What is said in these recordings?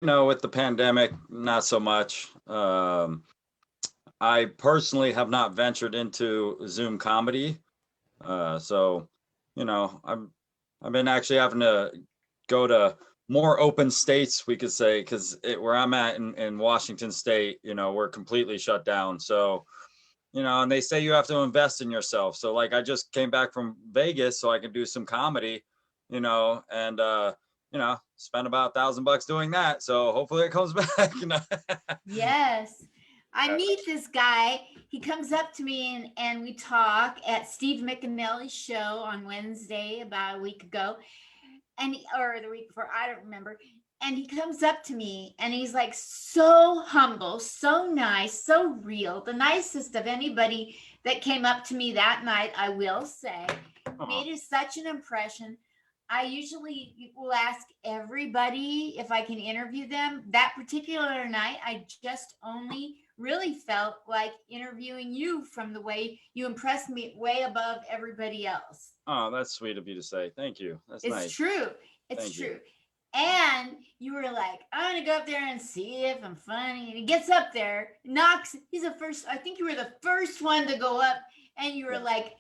with the pandemic, not so much. I personally have not ventured into Zoom comedy. So, I've been actually having to go to more open states, we could say, because where I'm at in Washington State, we're completely shut down. So, and they say you have to invest in yourself. So, like, I just came back from Vegas so I can do some comedy, and spend about $1,000 doing that. So hopefully it comes back. Yes. I Yeah. meet this guy. He comes up to me and we talk at Steve McAnally's show on Wednesday about a week ago. Or the week before, I don't remember. And he comes up to me and he's like so humble, so nice, so real, the nicest of anybody that came up to me that night, I will say. Aw. Made such an impression. I usually will ask everybody if I can interview them. That particular night, I just only really felt like interviewing you from the way you impressed me way above everybody else. Oh, that's sweet of you to say. Thank you. That's It's nice. true. It's Thank you. true. And you were like, I'm gonna go up there and see if I'm funny. And he gets up there, knocks. He's the first. I think you were the first one to go up, and you were like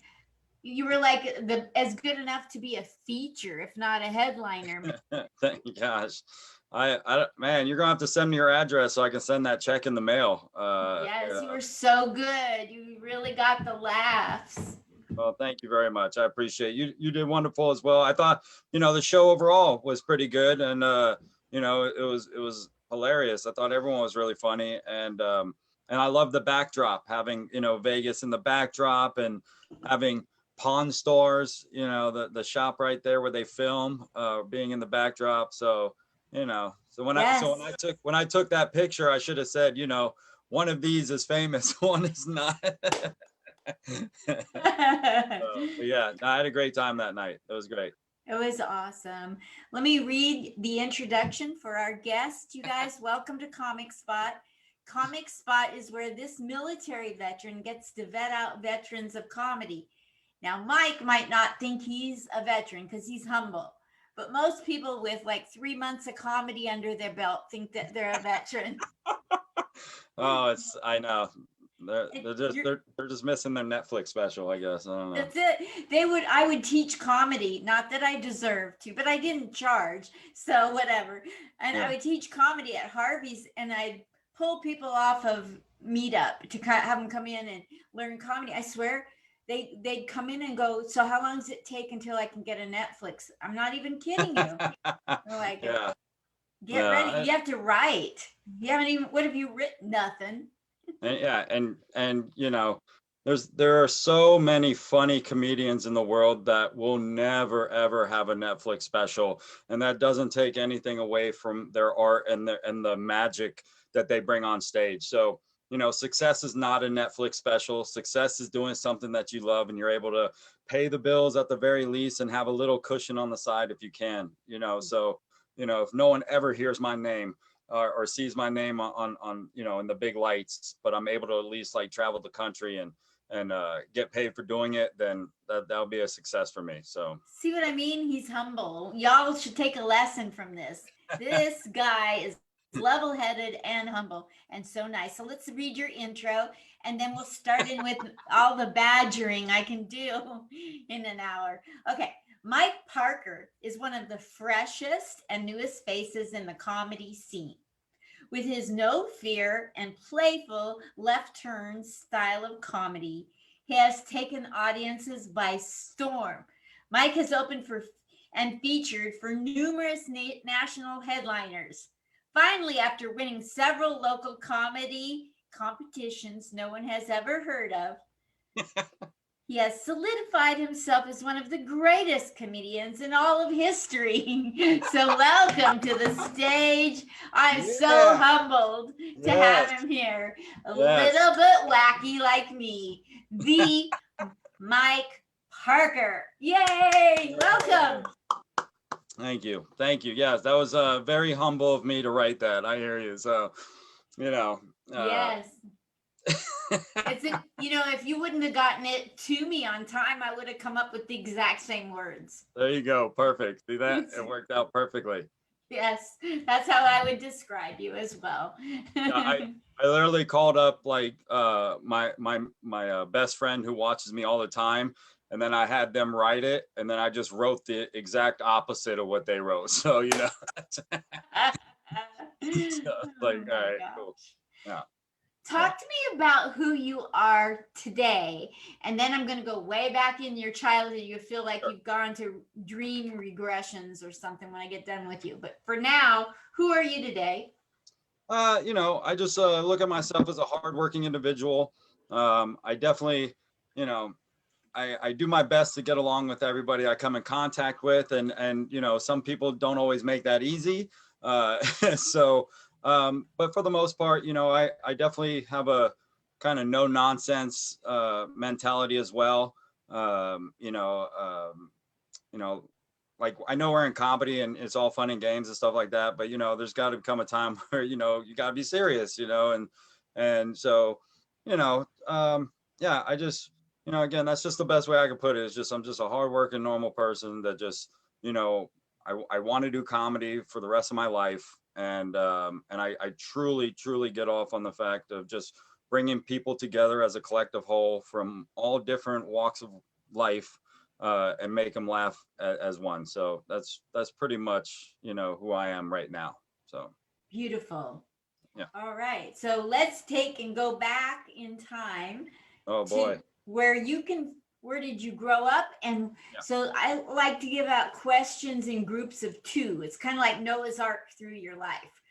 the as good enough to be a feature, if not a headliner. Thank gosh. Man, you're gonna have to send me your address so I can send that check in the mail. Yes, you were so good. You really got the laughs. Well, thank you very much. I appreciate you. You did wonderful as well. I thought, the show overall was pretty good, and it was hilarious. I thought everyone was really funny, and I love the backdrop, having Vegas in the backdrop, and having Pawn Stars, the shop right there where they film, being in the backdrop. So, so when I so Yes. when I took that picture, I should have said, one of these is famous, one is not. But yeah, no, I had a great time that night. It was great. It was awesome. Let me read the introduction for our guest. You guys, welcome to Comic Spot. Comic Spot is where this military veteran gets to vet out veterans of comedy. Now, Mike might not think he's a veteran because he's humble, but most people with like 3 months of comedy under their belt think that they're a veteran. Oh, I know. They're And they're just you're, they're just missing their Netflix special, I guess. I don't know. That's it. I would teach comedy, not that I deserved to, but I didn't charge. So whatever. And I Yeah. would teach comedy at Harvey's and I'd pull people off of Meetup to have them come in and learn comedy. I swear they'd come in and go, so how long does it take until I can get a Netflix? I'm not even kidding you. They're like, Yeah. get ready. Yeah. You have to write. You haven't even, what have you written? Nothing. And yeah, and there are so many funny comedians in the world that will never ever have a Netflix special, and that doesn't take anything away from their art and the magic that they bring on stage. So, success is not a Netflix special. Success is doing something that you love and you're able to pay the bills at the very least and have a little cushion on the side if you can. So, if no one ever hears my name, or sees my name on in the big lights, but I'm able to at least like travel the country and get paid for doing it, then that'll be a success for me. So See what I mean? He's humble. Y'all should take a lesson from this. This guy is level headed and humble and so nice. So let's read your intro and then we'll start in with all the badgering I can do in an hour. Okay. Mike Parker is one of the freshest and newest faces in the comedy scene. With his no fear and playful left turn style of comedy, he has taken audiences by storm. Mike has opened for and featured for numerous national headliners. Finally, after winning several local comedy competitions no one has ever heard of, he has solidified himself as one of the greatest comedians in all of history. So, welcome to the stage. I'm so yeah, humbled to have yes, him here. A yes. little bit wacky like me, the Mike Parker. Yay! Welcome. Thank you. Yes, that was very humble of me to write that. I hear you. So you know, uh, Yes. If you wouldn't have gotten it to me on time, I would have come up with the exact same words. there you go. Perfect. See that? It's It worked out perfectly. Yes, that's how I would describe you as well. Yeah, I literally called up like my best friend who watches me all the time, and then I had them write it, and then I just wrote the exact opposite of what they wrote. So so like, Oh all my right, cool. gosh. Yeah, yeah, Talk to me about who you are today. And then I'm going to go way back in your childhood. You feel like sure. you've gone to dream regressions or something when I get done with you. But for now, who are you today? I just look at myself as a hardworking individual. I definitely, you know, I do my best to get along with everybody I come in contact with, and some people don't always make that easy. So, but for the most part, I definitely have a kind of no nonsense mentality as well. Um, you know, um, you know, like I know we're in comedy and it's all fun and games and stuff like that, but there's got to come a time where you got to be serious, and so, you know, yeah, I just, again, that's just the best way I could put it. Is just I'm just a hardworking normal person that just, you know, I want to do comedy for the rest of my life, and I truly truly get off on the fact of just bringing people together as a collective whole from all different walks of life, and make them laugh as one. So that's pretty much who I am right now. So Beautiful. yeah. All right. So let's take and go back in time Oh to boy. where did you grow up? And Yeah. so I like to give out questions in groups of two. It's kind of like Noah's Ark through your life.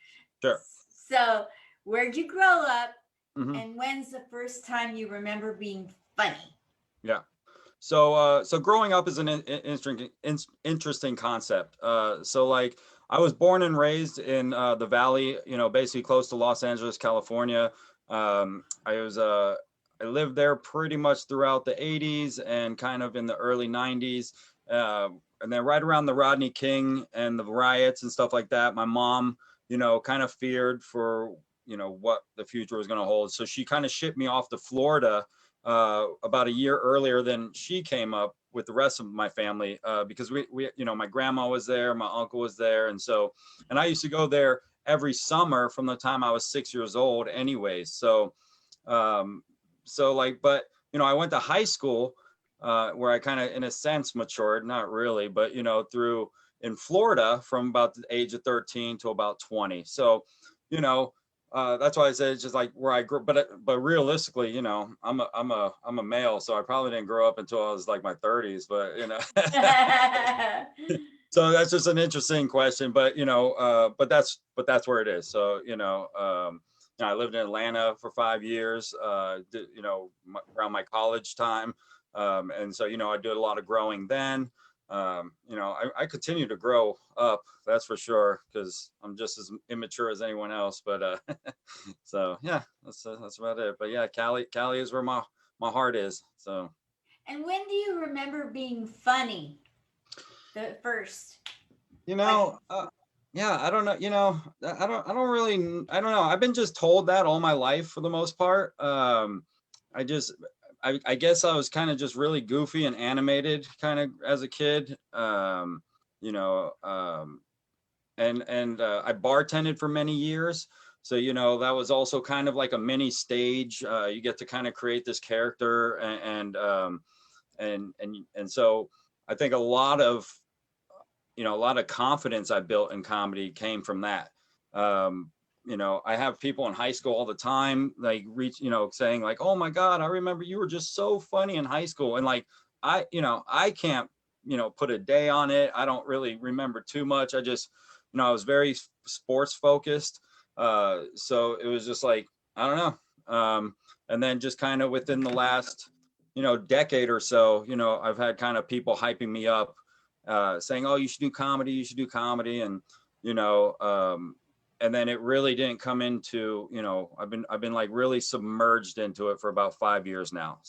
Sure. So, where'd you grow up? Hmm. And when's the first time you remember being funny? Yeah. So growing up is an interesting concept. So like I was born and raised in the Valley, basically close to Los Angeles, California. I lived there pretty much throughout the 80s and kind of in the early 90s. And then right around the Rodney King and the riots and stuff like that, my mom, kind of feared for, what the future was going to hold. So she kind of shipped me off to Florida about a year earlier than she came up with the rest of my family, because my grandma was there, my uncle was there, and I used to go there every summer from the time I was 6 years old, anyways. Um, but I went to high school, where I kind of, in a sense, matured, not really, but through in Florida from about the age of 13 to about 20. So, you know, that's why I said it's just like where I grew. But realistically, I'm a male, so I probably didn't grow up until I was like my 30s. But so that's just an interesting question. But that's where it is. So I lived in Atlanta for 5 years. Around my college time, and so I did a lot of growing then. I continue to grow up, that's for sure, because I'm just as immature as anyone else. But so yeah, that's about it. But yeah, Cali is where my heart is. So And when do you remember being funny? The first, you like, know, yeah, I don't know. I don't know. I've been just told that all my life for the most part. I just, I guess I was kind of just really goofy and animated kind of as a kid. You know, and I bartended for many years. So that was also kind of like a mini stage. You get to kind of create this character, and so I think a lot of confidence I built in comedy came from that. I have people in high school all the time, like saying like, "Oh my God, I remember you were just so funny in high school." And like, I can't, put a day on it. I don't really remember too much. I just, I was very sports focused. So it was just like, I don't know. And then just kind of within the last, decade or so, I've had kind of people hyping me up, saying, "Oh, you should do comedy. You should do comedy." And you know, and then it really didn't come into, I've been like really submerged into it for about 5 years now.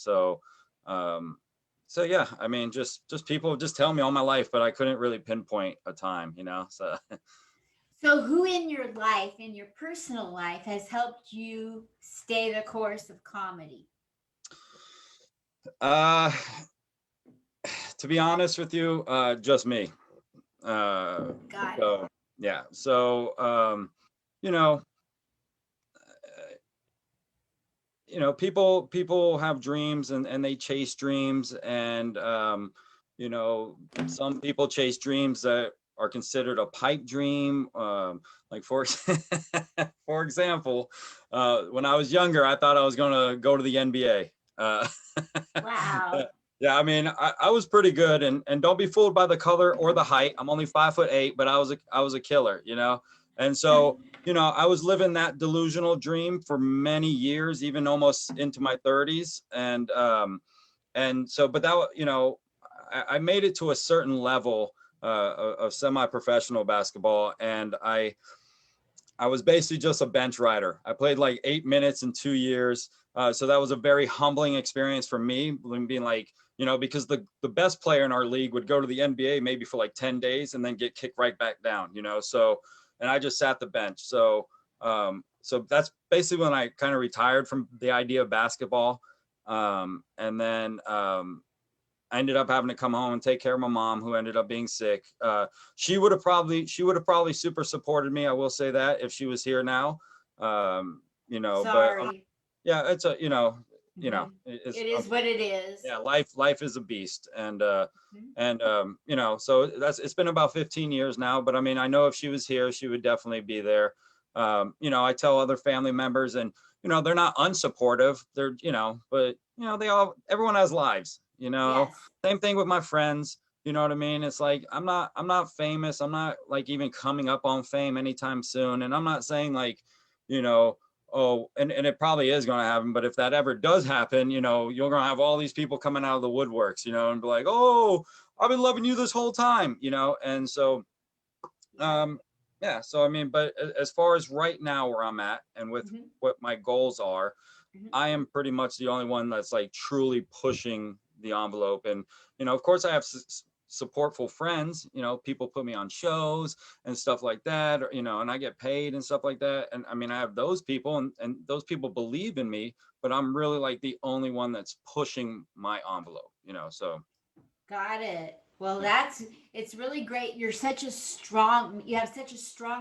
Um, so yeah, I mean, just people just tell me all my life, but I couldn't really pinpoint a time. So so who in your life, in your personal life, has helped you stay the course of comedy? uh, to be honest with you, just me. Uh, Got so it. yeah. So, you know, people have dreams, and they chase dreams, and some people chase dreams that are considered a pipe dream. Like for example, when I was younger, I thought I was going to go to the NBA. Wow. Yeah, I mean, I was pretty good, and don't be fooled by the color or the height. I'm only 5'8", but I was a killer, and so I was living that delusional dream for many years, even almost into my 30s, and so, but I made it to a certain level of semi-professional basketball, and I was basically just a bench rider. I played like 8 minutes in 2 years. So that was a very humbling experience for me, being like, because the best player in our league would go to the NBA maybe for like 10 days and then get kicked right back down, so, and I just sat the bench. So that's basically when I kind of retired from the idea of basketball. And then I ended up having to come home and take care of my mom, who ended up being sick. She would have probably super supported me. I will say that, if she was here now. But Sorry. yeah, it's Mhm. it's It is what it is. yeah, life is a beast, and Mhm. so it's been about 15 years now. But I mean, I know if she was here, she would definitely be there. I tell other family members, and they're not unsupportive. They're but everyone has lives. Yes. Same thing with my friends. You know what I mean? It's like I'm not famous. I'm not like even coming up on fame anytime soon. And I'm not saying like, you know, oh, and it probably is going to happen. But if that ever does happen, you're going to have all these people coming out of the woodworks, and be like, oh, I've been loving you this whole time, And so, Yep. yeah. So I mean, but as far as right now where I'm at, and with Mhm. what my goals are, Mhm. I am pretty much the only one that's like truly pushing the envelope. And, of course I have supportful friends, people put me on shows and stuff like that, or, and I get paid and stuff like that. And I mean, I have those people, and those people believe in me, but I'm really like the only one that's pushing my envelope, so Got it. Well, yeah. it's really great. You have such a strong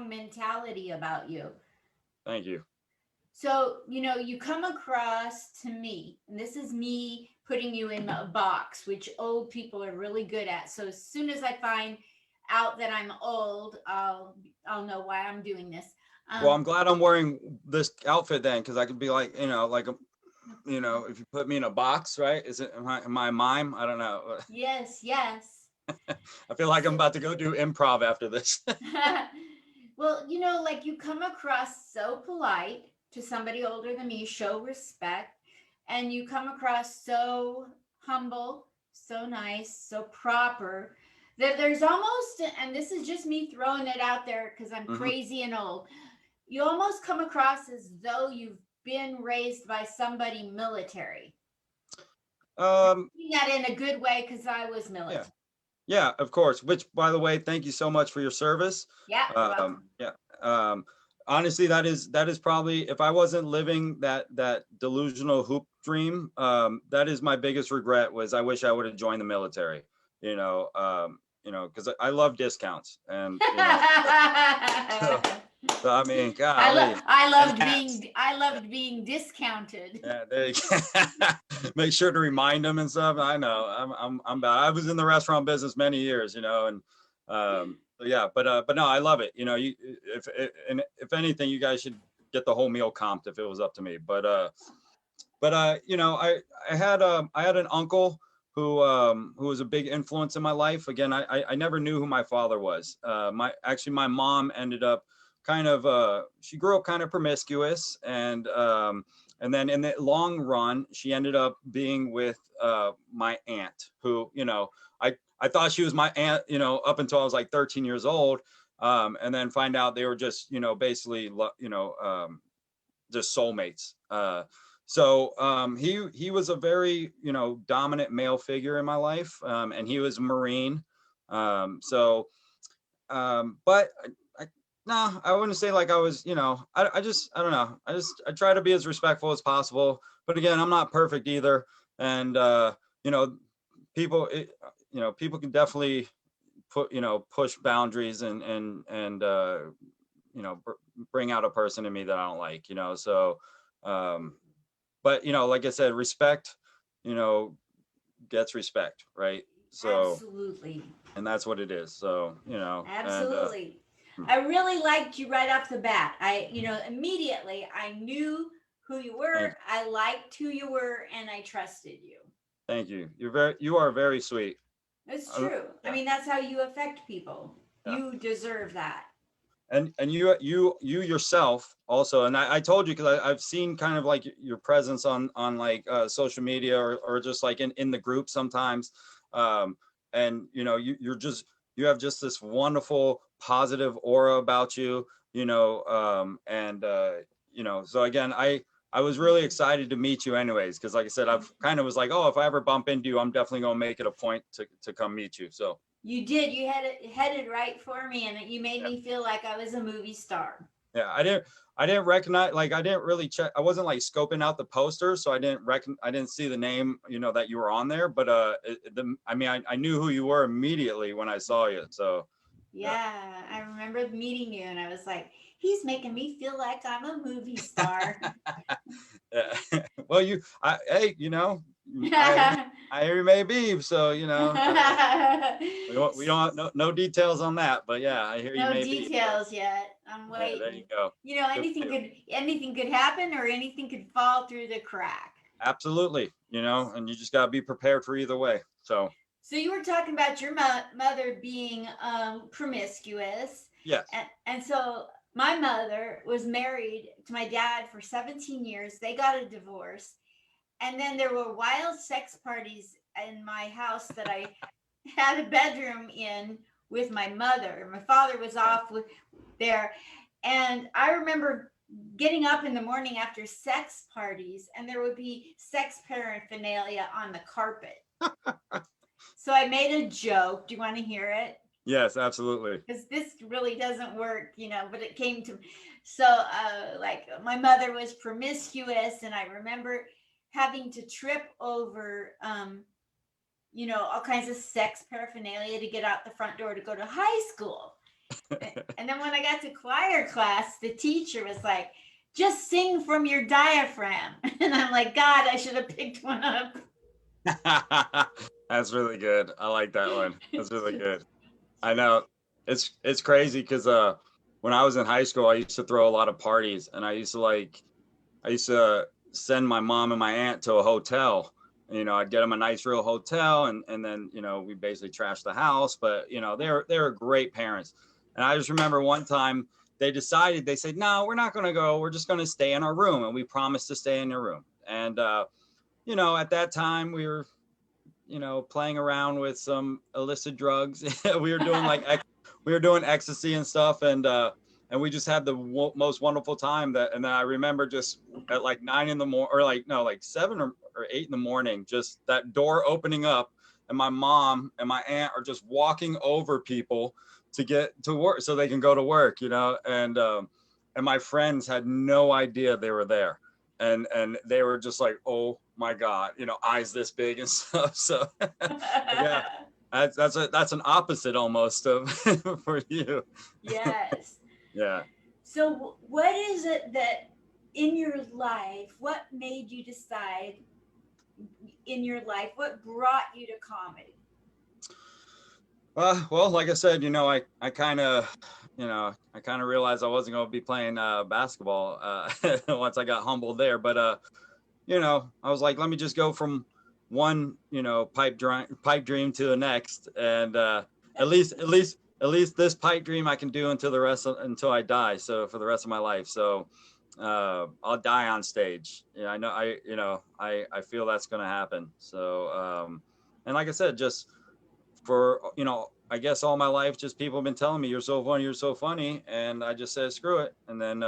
mentality about you. Thank you. So, you come across to me, and this is me putting you in a box, which old people are really good at. So as soon as I find out that I'm old, I'll know why I'm doing this. Well, Um, I'm glad I'm wearing this outfit then, because I could be like, like if you put me in a box, right? Am I a mime? I don't know. yes, yes. I feel like I'm So, about to go do improv after this. well, like you come across so polite to somebody older than me, show respect, and you come across so humble, so nice, so proper that there's almost, and this is just me throwing it out there because I'm Hmm. crazy and old, you almost come across as though you've been raised by somebody military. Um, That in a good way because I was yeah, military. yeah, of course. Which, by the way, thank you so much for your service. Yeah, you're welcome. Yeah. Um, Honestly, that is probably, if I wasn't living that delusional hoop dream, that is my biggest regret. Was I wish I would have joined the military. Because I love discounts, and so, so I mean, golly, and hats. I loved being discounted. Yeah, there you go. Make sure to remind them and stuff. I know I'm bad. I was in the restaurant business many years, and so yeah, but no, I love it. If anything, you guys should get the whole meal comped if it was up to me. But I had an uncle who was a big influence in my life. Again, I never knew who my father was. My mom ended up she grew up kind of promiscuous, and then in the long run she ended up being with my aunt, who I thought she was my aunt, up until I was like 13 years old, and then find out they were just basically just soulmates. So he was a very dominant male figure in my life, and he was a Marine. But no, I wouldn't say like I was. I don't know. I try to be as respectful as possible. But again, I'm not perfect either, and you know, people, people can definitely put, push boundaries and bring out a person in me that I don't like, so, um, but, like I said, respect, you know, gets respect, right? So, Absolutely. and that's what it is. So, and, Absolutely. I really liked you right off the bat. Immediately I knew who you thank, were, I liked who you were, and I trusted you. thank you. You are very sweet. It's Uh, true. I yeah. mean, that's how you affect people. Yeah. You deserve that. And you yourself also, and I told you, because I've seen kind of like your presence on like social media, or just like in the group sometimes, um and you have just this wonderful positive aura about you, and so again, I was really excited to meet you anyways, because like I said, I've kind of was like, oh, if I ever bump into you, I'm definitely going to make it a point to come meet you. So You did. You had it headed right for me, and you made me feel like I was a movie star. yeah, I didn't recognize, like, I didn't really check. I wasn't like scoping out the poster, so I didn't see the name, that you were on there. But I mean, I knew who you were immediately when I saw you. So yeah. Yeah, I remember meeting you, and I was like, he's making me feel like I'm a movie star. Yeah. Well, hey, I hear you may be. So we don't have no details on that, but yeah, I hear you No may be. So details yet. I'm yeah, there you waiting. go. Good for you. Anything could happen, or anything could fall through the crack. Absolutely, and you just gotta be prepared for either way. So So you were talking about your mother being promiscuous, yes. and so my mother was married to my dad for 17 years. They got a divorce, and then there were wild sex parties in my house that I had a bedroom in with my mother. My father was off with there, and I remember getting up in the morning after sex parties, and there would be sex paraphernalia on the carpet. So I made a joke. Do you want to hear it? Yes, absolutely. Because this really doesn't work, but it came to. So, like, my mother was promiscuous, and I remember having to trip over, all kinds of sex paraphernalia to get out the front door to go to high school. And then when I got to choir class, the teacher was like, just sing from your diaphragm. And I'm like, God, I should have picked one up. That's really good. I like that one. That's really good. I know, it's crazy because when I was in high school, I used to throw a lot of parties, and I used to send my mom and my aunt to a hotel. I'd get them a nice real hotel, and then we basically trashed the house. But they were great parents, and I just remember one time they said, no, we're not going to go. We're just going to stay in our room, and we promised to stay in your room. And at that time we were playing around with some illicit drugs. we were doing like we were doing ecstasy and stuff, and we just had the most wonderful time. And then I remember just at like 9 in the morning, or like no, like 7 or 8 in the morning, just that door opening up, and my mom and my aunt are just walking over people to get to work so they can go to work, and my friends had no idea they were there, and they were just like, oh my God, eyes this big and stuff. So yeah, that's an opposite almost of for you. Yes. Yeah. So, what is it that in your life, what made you decide in your life, what brought you to comedy? Well, like I said, I kind of, realized I wasn't going to be playing basketball once I got humbled there. But I was like, let me just go from one, pipe dream to the next, and at least this pipe dream I can do until I die. So for the rest of my life. So I'll die on stage. Yeah, I know. I feel that's going to happen. So and like I said, just for I guess all my life, just people have been telling me, you're so funny, and I just said screw it. And then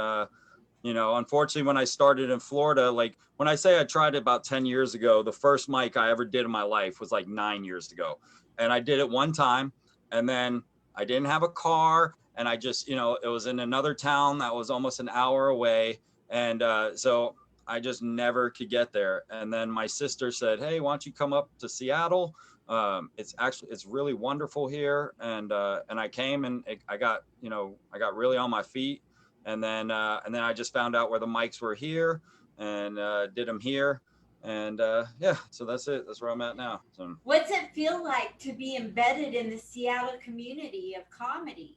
unfortunately, when I started in Florida, like when I say I tried it about 10 years ago, the first mic I ever did in my life was like 9 years ago. And I did it one time, and then I didn't have a car, and I just, it was in another town that was almost an hour away. And so I just never could get there. And then my sister said, hey, why don't you come up to Seattle? It's really wonderful here. And I came and I got, I got really on my feet. And then I just found out where the mics were here, and did them here. And yeah, so that's it. That's where I'm at now. So What's it feel like to be embedded in the Seattle community of comedy?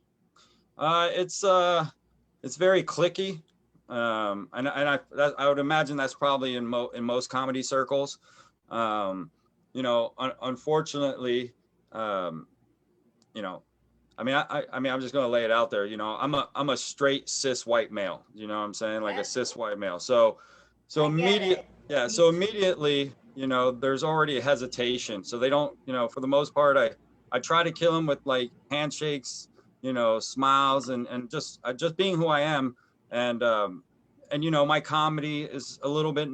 uh, it's uh, it's very clicky. I would imagine that's probably in most comedy circles. Um, Unfortunately, um, you know, I'm just gonna lay it out there. I'm a straight cis white male. You know what I'm saying? Like a Yep, cis white male. So I get immediate, it. yeah. Me So too. immediately, there's already a hesitation. So they don't, for the most part, I try to kill them with like handshakes, smiles, and just being who I am. And my comedy is a little bit,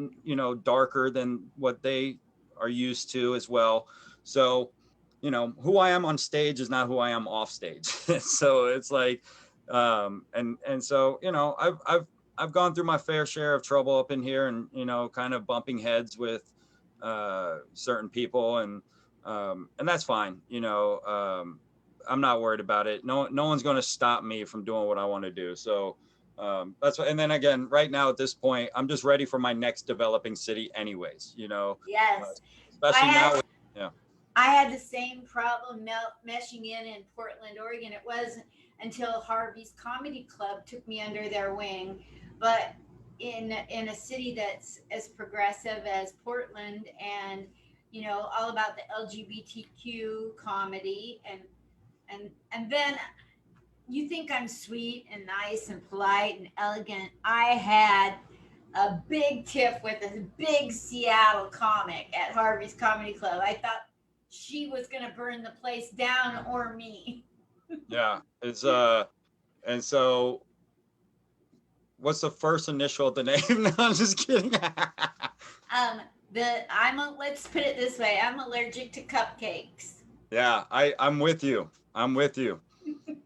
darker than what they are used to as well. So who I am on stage is not who I am off stage. So it's like, and so I've gone through my fair share of trouble up in here, and kind of bumping heads with certain people, and that's fine. I'm not worried about it. No one's going to stop me from doing what I want to do. So that's what. And then again, right now at this point, I'm just ready for my next developing city, anyways. Uh, Yes. I especially now had with yeah. I had the same problem meshing in Portland, Oregon. It wasn't until Harvey's Comedy Club took me under their wing, but in a city that's as progressive as Portland, and all about the LGBTQ comedy, and then you think I'm sweet and nice and polite and elegant. I had a big tiff with a big Seattle comic at Harvey's Comedy Club. I thought she was going to burn the place down or me. Yeah, it's and so what's the first initial of the name? No, I'm just kidding. Um, let's put it this way: I'm allergic to cupcakes. Yeah, I'm with you. I'm with you.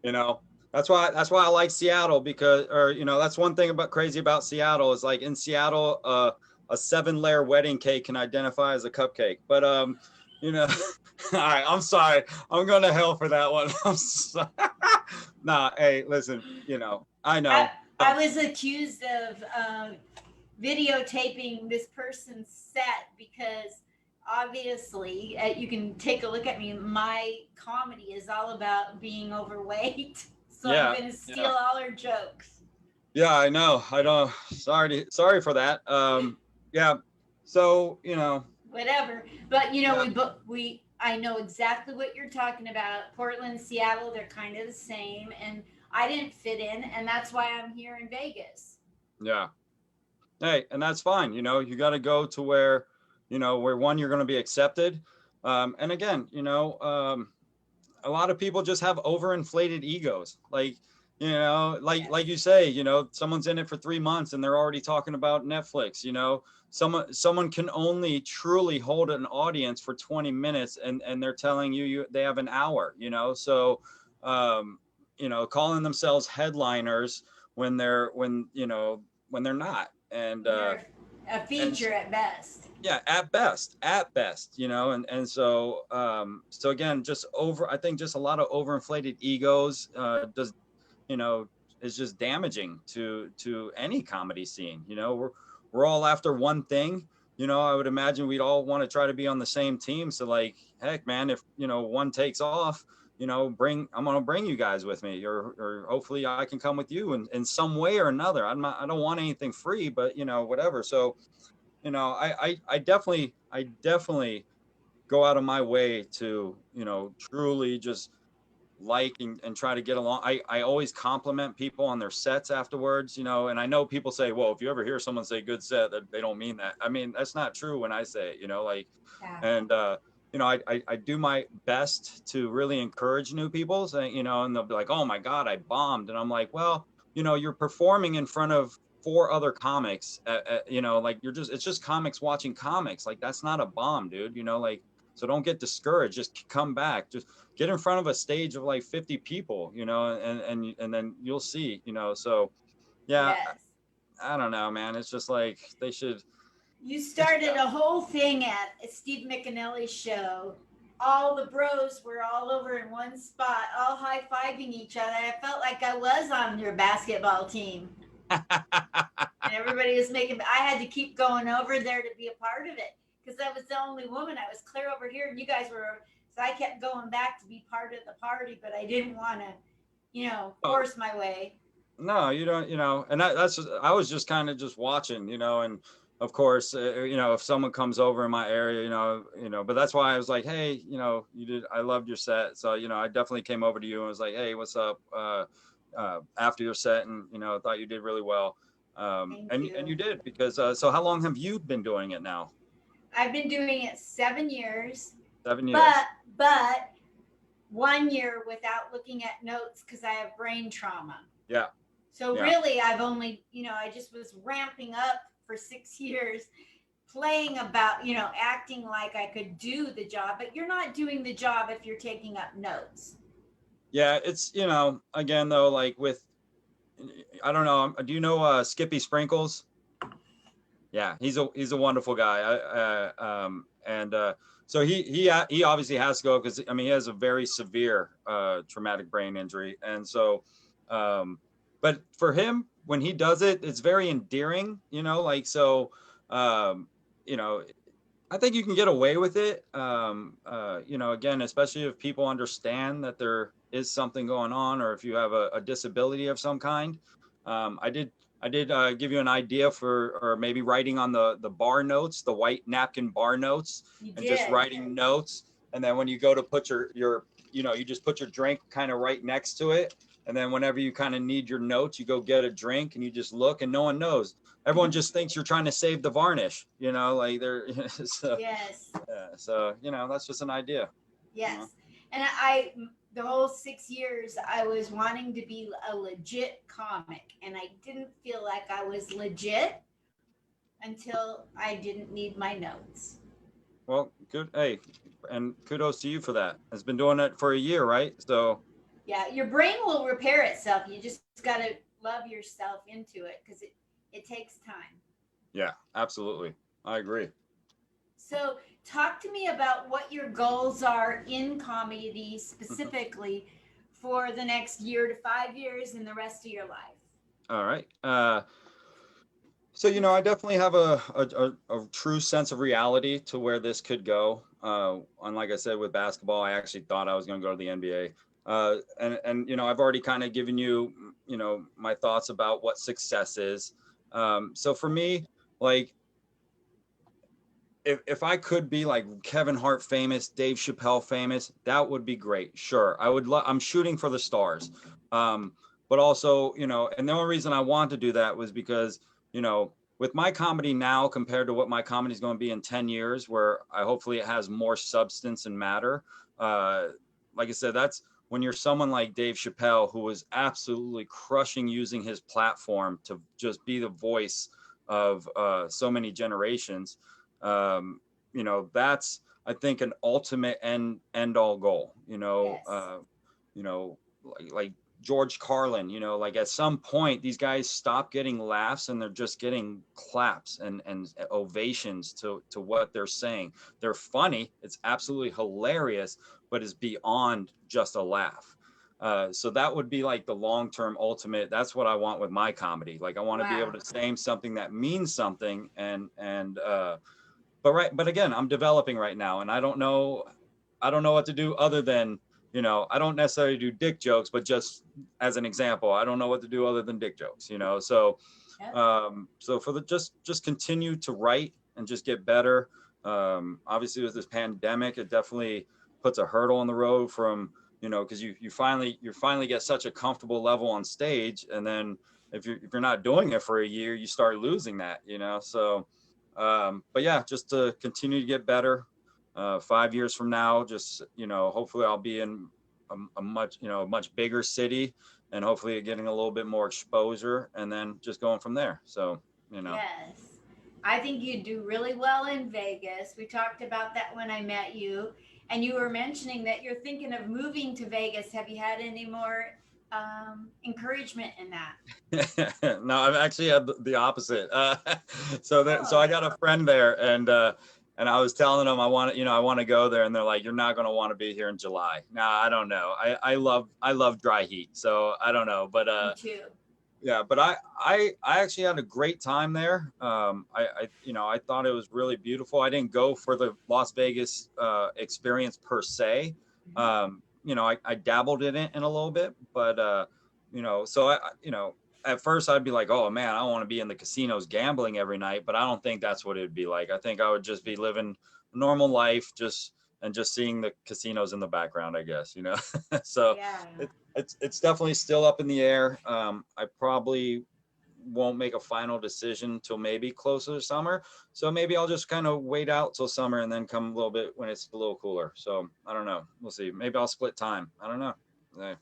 You know, that's why I like Seattle, because, or that's one thing about crazy about Seattle is, like, in Seattle, a 7-layer wedding cake can identify as a cupcake. But all right, I'm sorry. I'm going to hell for that one. I'm sorry. Nah, hey, listen, I I know. I was accused of videotaping this person's set because obviously you can take a look at me. My comedy is all about being overweight, so I'm Yeah, going to yeah. steal all her jokes. Yeah, I know. I don't. Sorry for that. Yeah. So Whatever. But yeah, we I know exactly what you're talking about. Portland, Seattle, they're kind of the same, and I didn't fit in, and that's why I'm here in Vegas. yeah. Hey, and that's fine. You got to go to where one, you're going to be accepted. And again, a lot of people just have overinflated egos. Like, like Yes. you say, someone's in it for 3 months and they're already talking about Netflix. Someone can only truly hold an audience for 20 minutes, and they're telling you they have an hour. Um, calling themselves headliners when they're not. And And they're a and feature at best. yeah, at best, and so again, I think just a lot of overinflated egos, does you know is just damaging to any comedy scene. We're all after one thing. I would imagine we'd all want to try to be on the same team. So, like, heck, man, if one takes off, I'm gonna bring you guys with me, or hopefully I can come with you in some way or another. I don't want anything free, but whatever. So I definitely go out of my way to truly just like and try to get along. I always compliment people on their sets afterwards. And I know people say, well, if you ever hear someone say good set, that they don't mean that. I mean, that's not true when I say it. Like, Yeah. and I do my best to really encourage new people, saying, and they'll be like, oh my god, I bombed. And I'm like, well, you're performing in front of 4 other comics, like, it's just comics watching comics. Like, that's not a bomb, dude. Like, so don't get discouraged. Just come back. Just get in front of a stage of like 50 people, and then you'll see. So yeah, Yes. I don't know, man. It's just like You it's started a whole thing at Steve McAnally's show all the bros were all over in one spot, all high-fiving each other. I felt like I was on your basketball team. And everybody was making, I had to keep going over there to be a part of it because I was the only woman. I was clear over here and you guys were, so I kept going back to be part of the party, but I didn't want to, Oh, force my way. no, you don't, and that's just, I was just kind of just watching, and of course, if someone comes over in my area, but that's why I was like, hey, I loved your set. So, I definitely came over to you and was like, hey, what's up? After your set, and, I thought you did really well. Thank And you you. did, because, so how long have you been doing it now? I've been doing it 7 years, 7 years. but, but 1 year without looking at notes because I have brain trauma. Yeah. So Yeah. really, I've only, I just was ramping up for 6 years, playing about, acting like I could do the job, but you're not doing the job if you're taking up notes. Yeah. It's, again, though, like with, I don't know. Do you know Skippy Sprinkles? Yeah, he's a wonderful guy. And so he obviously has to go because I mean he has a very severe traumatic brain injury, and so, but for him when he does it, it's very endearing. Like so, um, you know, I think you can get away with it. Again, especially if people understand that there is something going on, or if you have a disability of some kind. I did. I did give you an idea for, or maybe writing on the bar notes, the white napkin bar notes, You and just did. writing notes. And then when you go to put your you just put your drink kind of right next to it. And then whenever you kind of need your notes, you go get a drink and you just look, and no one knows. Everyone just thinks you're trying to save the varnish, like they're so Yes. yeah, so that's just an idea. you know Yes. And I, the whole 6 years, I was wanting to be a legit comic, and I didn't feel like I was legit until I didn't need my notes. well, good. Hey, and kudos to you for that. It's been doing it for a year, right? So Yeah, your brain will repair itself. You just got to love yourself into it because it takes time. yeah, absolutely, I agree. So, talk to me about what your goals are in comedy specifically for the next year to 5 years and the rest of your life. All right. So I definitely have a true sense of reality to where this could go. And like I said, with basketball, I actually thought I was going to go to the NBA. And I've already kind of given you my thoughts about what success is. So for me, like if I could be like Kevin Hart famous, Dave Chappelle famous, that would be great. Sure, I would. I'm shooting for the stars. Um, but also, and the only reason I want to do that was because, with my comedy now compared to what my comedy is going to be in 10 years, where I hopefully it has more substance and matter. Uh, like I said, that's when you're someone like Dave Chappelle, who was absolutely crushing using his platform to just be the voice of so many generations. That's I think an ultimate end all goal. Yes. Like George Carlin. Like at some point these guys stop getting laughs and they're just getting claps and ovations to what they're saying. They're funny. It's absolutely hilarious, but it's beyond just a laugh. So that would be like the long-term ultimate. That's what I want with my comedy. Like I want to be able Wow. to say something that means something but again, I'm developing right now, and I don't know what to do other than, I don't necessarily do dick jokes, but just as an example, I don't know what to do other than dick jokes. Yep. So for the just continue to write and just get better. Obviously with this pandemic, it definitely puts a hurdle on the road from, because you finally get such a comfortable level on stage, and then if you're not doing it for a year, you start losing that. So but yeah, just to continue to get better. 5 years from now, just hopefully I'll be in a much bigger city, and hopefully getting a little bit more exposure, and then just going from there. So you know, Yes. I think you do really well in Vegas. We talked about that when I met you, and you were mentioning that you're thinking of moving to Vegas. Have you had any more encouragement in that? no, I've actually had the opposite. So I Oh, got a friend there, and and I was telling them I want to, I want to go there, and they're like, "You're not going to want to be here in July." Now, I don't know. I love dry heat, so I don't know, but Me too. yeah, but I actually had a great time there. I thought it was really beautiful. I didn't go for the Las Vegas experience per se. Mhm. I dabbled in it in a little bit, but so at first I'd be like, oh man, I want to be in the casinos gambling every night, but I don't think that's what it'd be like. I think I would just be living a normal life, just seeing the casinos in the background, I guess, So Yeah. it's definitely still up in the air. I probably won't make a final decision till maybe closer to summer. So maybe I'll just kind of wait out till summer and then come a little bit when it's a little cooler. So I don't know. We'll see. Maybe I'll split time. I don't know. Yeah.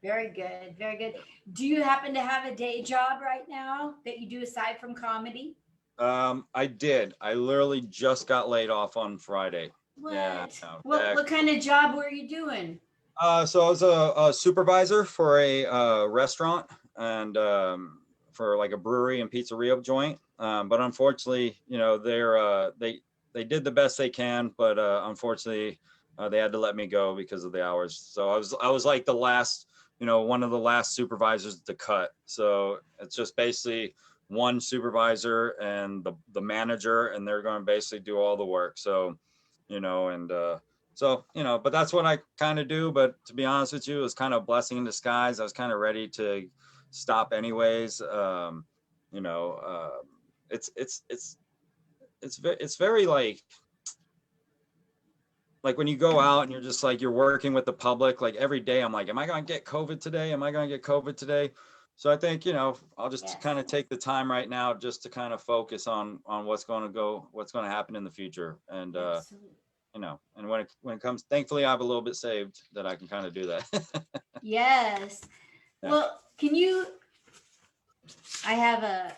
Very good. Very good. Do you happen to have a day job right now that you do aside from comedy? I did. I literally just got laid off on Friday. Yeah. What? No, What kind of job were you doing? so I was a supervisor for a restaurant and for like a brewery and pizzeria joint. But unfortunately, they did the best they can, but unfortunately, they had to let me go because of the hours. So I was like the last, one of the last supervisors to cut. So it's just basically one supervisor and the manager, and they're going to basically do all the work. So, and so, but that's what I kind of do. But to be honest with you, it was kind of a blessing in disguise. I was kind of ready to stop anyways. You know, it's very like when you go out and you're just like you're working with the public. Like every day, I'm like, am I going to get COVID today? Am I going to get COVID today? So I think I'll just Yes. kind of take the time right now just to kind of focus on what's going to happen in the future, and Absolutely. and when it comes, thankfully I have a little bit saved that I can kind of do that. Yes. Yeah. Well, can you? I have a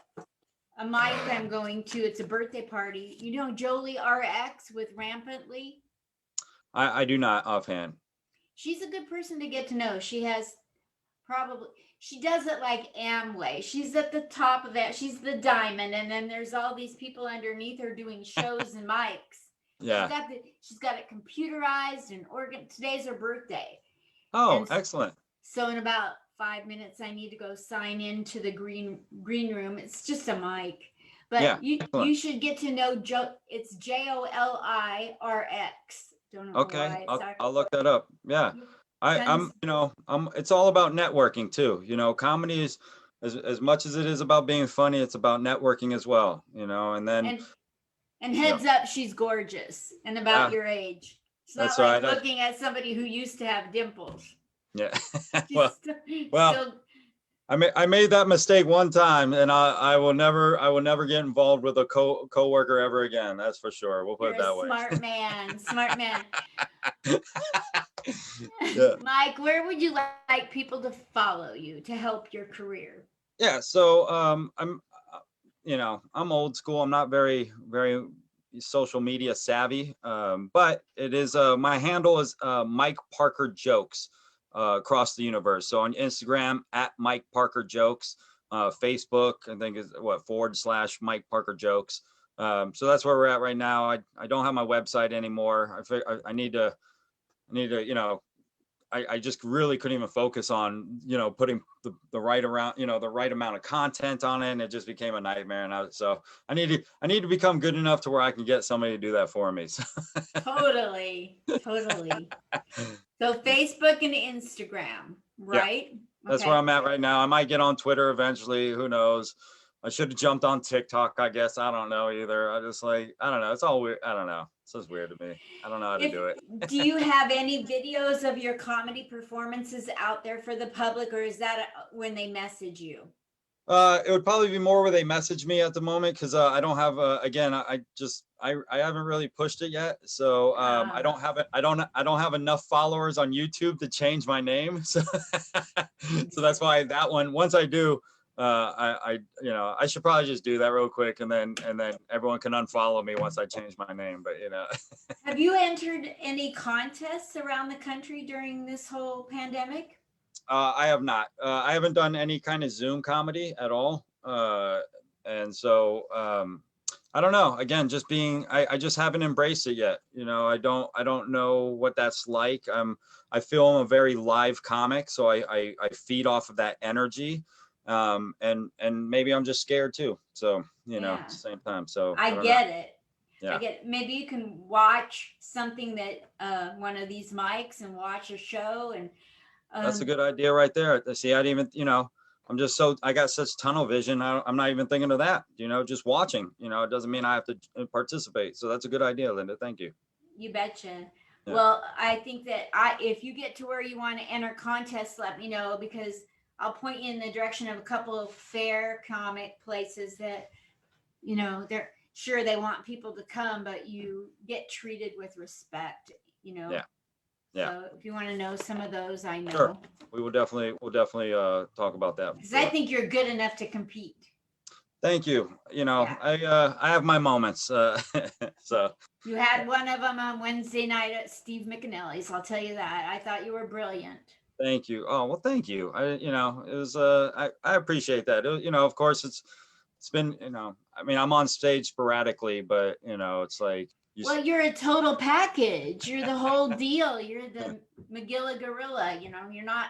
mic I'm going to. It's a birthday party. You know Jolie RX with Rampantly? I do not offhand. She's a good person to get to know. She has probably she does it like Amway. She's at the top of it. She's the diamond, and then there's all these people underneath her doing shows and mics. Yeah. She's got it computerized and organ. Today's her birthday, Oh, and excellent. so in about 5 minutes, I need to go sign into the green room. It's just a mic, but Yeah, you excellent. should get to know Joe. It's JOLIRX. Don't know Okay, why it's I'll look that up. Yeah. I'm, tons. it's all about networking too. Comedy is as much as it is about being funny, it's about networking as well, and then, And and you know, heads up, she's gorgeous and about yeah, your age. It's not that's like right. looking at somebody who used to have dimples. Yeah. She's Well, still, well, still I made that mistake one time, and I will never get involved with a coworker ever again. That's for sure. We'll put you're it a that way. smart man. Smart man. Yeah. Mike, where would you like people to follow you to help your career? Yeah. So I'm old school. I'm not very social media savvy, but it is my handle is Mike Parker Jokes across the universe. So on Instagram at Mike Parker Jokes, Facebook I think is / Mike Parker Jokes. So that's where we're at right now. I don't have my website anymore. I need to I just really couldn't even focus on putting the right around the right amount of content on it, and it just became a nightmare. And I need to become good enough to where I can get somebody to do that for me. So, Totally. Totally. So Facebook and Instagram, yeah, right? that's where Okay. I'm at right now. I might get on Twitter eventually. Who knows? I should have jumped on TikTok, I guess. I don't know either. I don't know. It's all weird. I don't know. It's just weird to me. I don't know how to If do it. do you have any videos of your comedy performances out there for the public, or is that when they message you? It would probably be more where they message me at the moment because I don't have again I haven't really pushed it yet, so I Uh, don't have it I don't have enough followers on YouTube to change my name, so so that's understand. why that one once I do I should probably just do that real quick and then everyone can unfollow me once I change my name, but Have you entered any contests around the country during this whole pandemic? I have not. I haven't done any kind of Zoom comedy at all. And so I don't know. Again, just being, I just haven't embraced it yet. You know, I don't know what that's like. I feel I'm a very live comic, so I feed off of that energy. And maybe I'm just scared too. So, you know, at Yeah, the same time. So I I don't know. get it. I Yeah, get it. Maybe you can watch something that one of these mics and watch a show and that's a um good idea right there. See, I didn't even, you know, I'm just so, I got such tunnel vision. I'm not even thinking of that, you know, just watching, you know, it doesn't mean I have to participate. So that's a good idea, Linda. Thank you. you betcha. Yeah. Well, I think that if you get to where you want to enter contests, let me know because I'll point you in the direction of a couple of fair comic places that, they're sure they want people to come, but you get treated with respect, you know. Yeah. Yeah. So if you want to know some of those, I Sure. know. We'll definitely talk about that for Because I sure. think you're good enough to compete. Thank you. You know, Yeah. I have my moments. So You had one of them on Wednesday night at Steve McAnally's. I'll tell you that. I thought you were brilliant. thank you. Oh, well, thank you. You know, it was I appreciate that. You know, of course it's been, you know, I mean, I'm on stage sporadically, but you know, it's like Well, you're a total package. You're the whole deal. You're the McGilla gorilla. You're not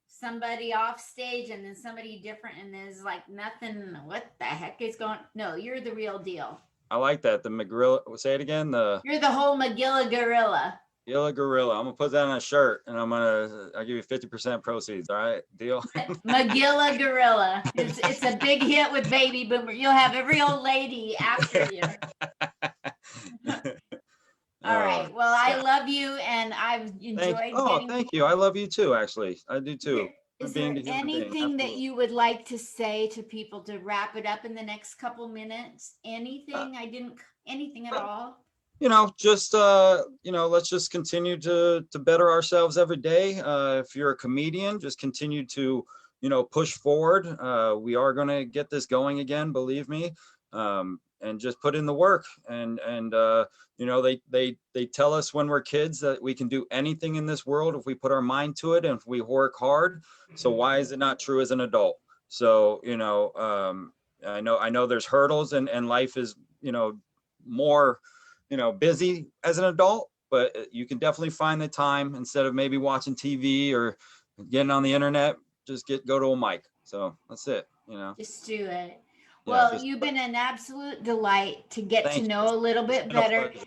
somebody off stage and then somebody different and there's like nothing. What the heck is going? No, you're the real deal. I like that. The McGrill, say it again, the You're the whole McGilla gorilla. Yellow Gorilla. I'm gonna put that on a shirt and I'll give you 50% proceeds. All right, deal. McGilla gorilla. It's a big hit with baby boomer. You'll have every old lady after you. All right. Well, I Yeah. love you, and I've enjoyed getting. Thank you. I love you too, actually. I do too. Is Being there a human being. anything that Absolutely. you would like to say to people to wrap it up in the next couple minutes? Uh, Anything? I didn't. Anything at all? you know, just you know, let's just continue to better ourselves every day. If you're a comedian, just continue to, you know, push forward. We are gonna get this going again, believe me. And just put in the work. And you know, they tell us when we're kids that we can do anything in this world if we put our mind to it and if we work hard. So why is it not true as an adult? So, you know, I know there's hurdles and life is, you know, more, you know, busy as an adult, but you can definitely find the time instead of maybe watching TV or getting on the internet, just go to a mic. So that's it, you know. Just do it. Yeah, Well, just you've been an absolute delight to get to thank you. know a little It's bit been a better. pleasure.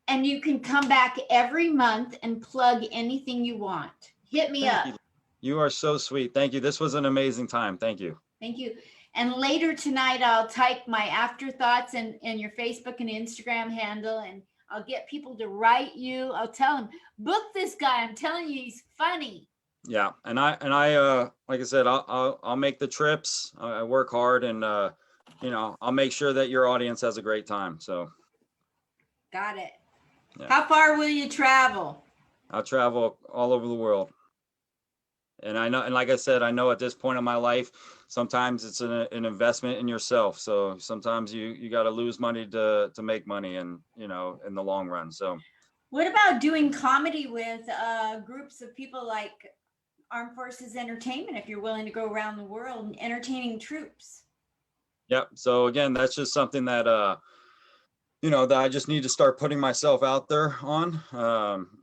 And you can come back every month and plug anything you want. Hit me Thank up. you. You are so sweet. Thank you. This was an amazing time. Thank you. Thank you. And later tonight, I'll type my afterthoughts in your Facebook and Instagram handle, and I'll get people to write you. I'll tell them, book this guy. I'm telling you, he's funny. Yeah, and I like I said, I'll make the trips. I work hard, and you know, I'll make sure that your audience has a great time. So Got it. yeah, How far will you travel? I'll travel all over the world. And I know, and like I said, I know at this point in my life, sometimes it's an investment in yourself. So sometimes you got to lose money to make money, and you know, in the long run. So What about doing comedy with groups of people like Armed Forces Entertainment if you're willing to go around the world and entertaining troops? yep. So again, that's just something that you know, that I just need to start putting myself out there on.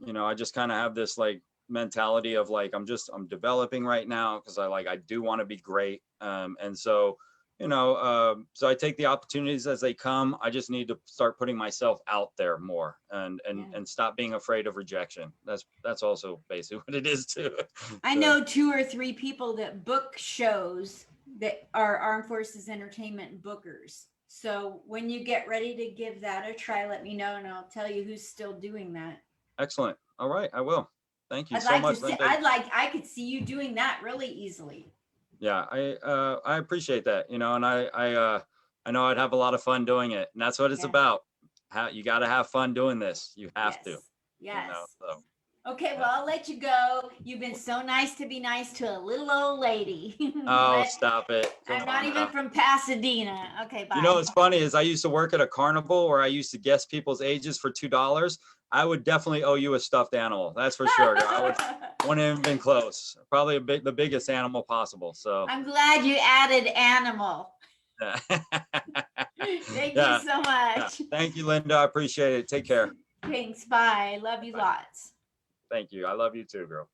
You know, I just kind of have this like mentality of like I'm developing right now because I do want to be great. And so, you know, so I take the opportunities as they come. I just need to start putting myself out there more and stop being afraid of rejection. That's also basically what it is too. I So, know 2 or 3 people that book shows that are Armed Forces Entertainment bookers. So when you get ready to give that a try, let me know and I'll tell you who's still doing that. excellent. All right, I will. Thank you I'd so like to much, see, Linda. I could see you doing that really easily. Yeah, I appreciate that, you know, and I know I'd have a lot of fun doing it, and that's what it's Yeah. about. How you got to have fun doing this. You have Yes. to, Yes. you know. So Okay, yeah. well, I'll let you go. You've been so nice to be nice to a little old lady. Oh, stop it! Come I'm not on even now. from Pasadena. Okay, You know bye. what's funny is I used to work at a carnival where I used to guess people's ages for $2. I would definitely owe you a stuffed animal. That's for sure. Wouldn't even been close. Probably the biggest animal possible. So I'm glad you added animal. Thank you Yeah, so yeah. much. Thank you, Linda. I appreciate it. Take care. Thanks. Bye. Love you Bye. lots. Thank you. I love you too, girl.